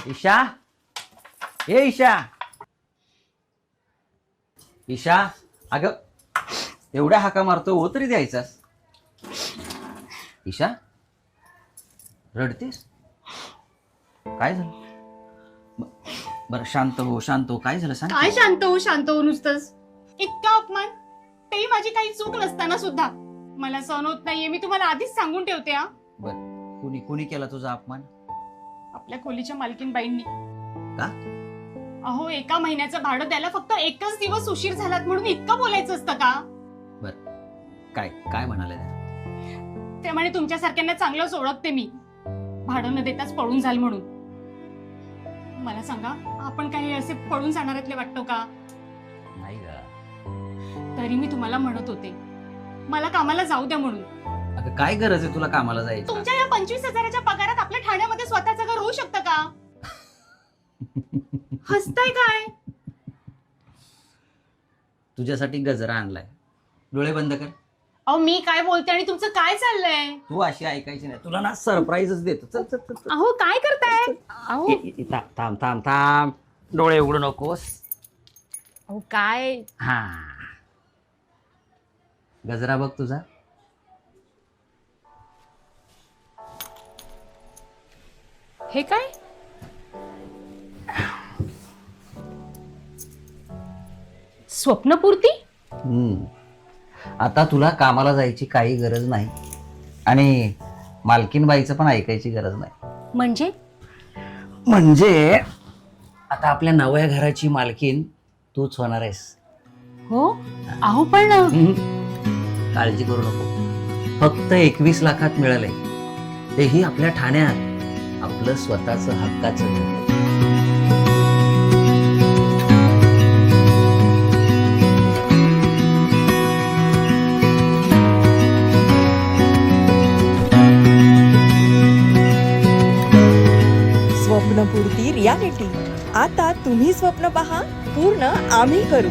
ईशा, ए ईशा, ईशा, अगं एवढ्या हाका मारतो हो तरी द्यायचास. ईशा, रडतेस? काय झालं? बरं शांत हो, शांत हो. काय झालं सांग. काय शांत हो नुसतंच. इतका अपमान, तेही माझी काही चूक नसताना सुद्धा मला सहन होत नाहीये. मी तुम्हाला आधीच सांगून ठेवते. हा, बर, कुणी केला तुझा अपमान? आपल्या खोलीच्या मालकीनबाईंनी. का? अहो, एका महिन्याचं भाडं द्यायला फक्त एकच दिवस उशीर झालात म्हणून इतकं बोलायचं असतं का? बर, काय काय म्हणाले? ते म्हणे तुमच्यासारख्यांना चांगलंच ओळखते मी, भाडं न देताच पळून जाल म्हणून. मला सांगा, आपण काही असे पळून जाणाऱ्यातले वाटतो का? नाही ग. तरी मी तुम्हाला म्हणत होते मला कामाला जाऊ द्या म्हणून. अगं काय गरज आहे तुला कामाला जायची? तुमच्या या 25,000च्या पगारात आपल्या ठाण्यामध्ये स्वतःचं घर होऊ शकतं का? हसताय काय? तुझ्यासाठी गजरा आणलाय. डोळे बंद कर. अहो, मी काय बोलते आणि तुमचं काय चाललंय? तू अशी ऐकायची नाही. तुला ना सरप्राईजच देतो. चल चल चल. अहो, काय करताय? अहो, थांब थांब थांब. डोळे उघडू नकोस. अहो, काय? हा, गजरा बघ तुझा. हे काय? स्वप्नपूर्ती? आता तुला कामाला जायची काही गरज नाही आणि मालकीनबाईचं पण ऐकायची गरज नाही. म्हणजे आता आपल्या नव्या घराची मालकीन तूच होणार आहेस. हो. अहो, पण काळजी करू नको. फक्त 21 लाखात मिळालंय, तेही आपल्या ठाण्यात. आपलं स्वतःचं हक्काचं घर. स्वप्नपूर्ती रियालिटी. आता तुम्ही स्वप्न पहा, पूर्ण आम्ही करू.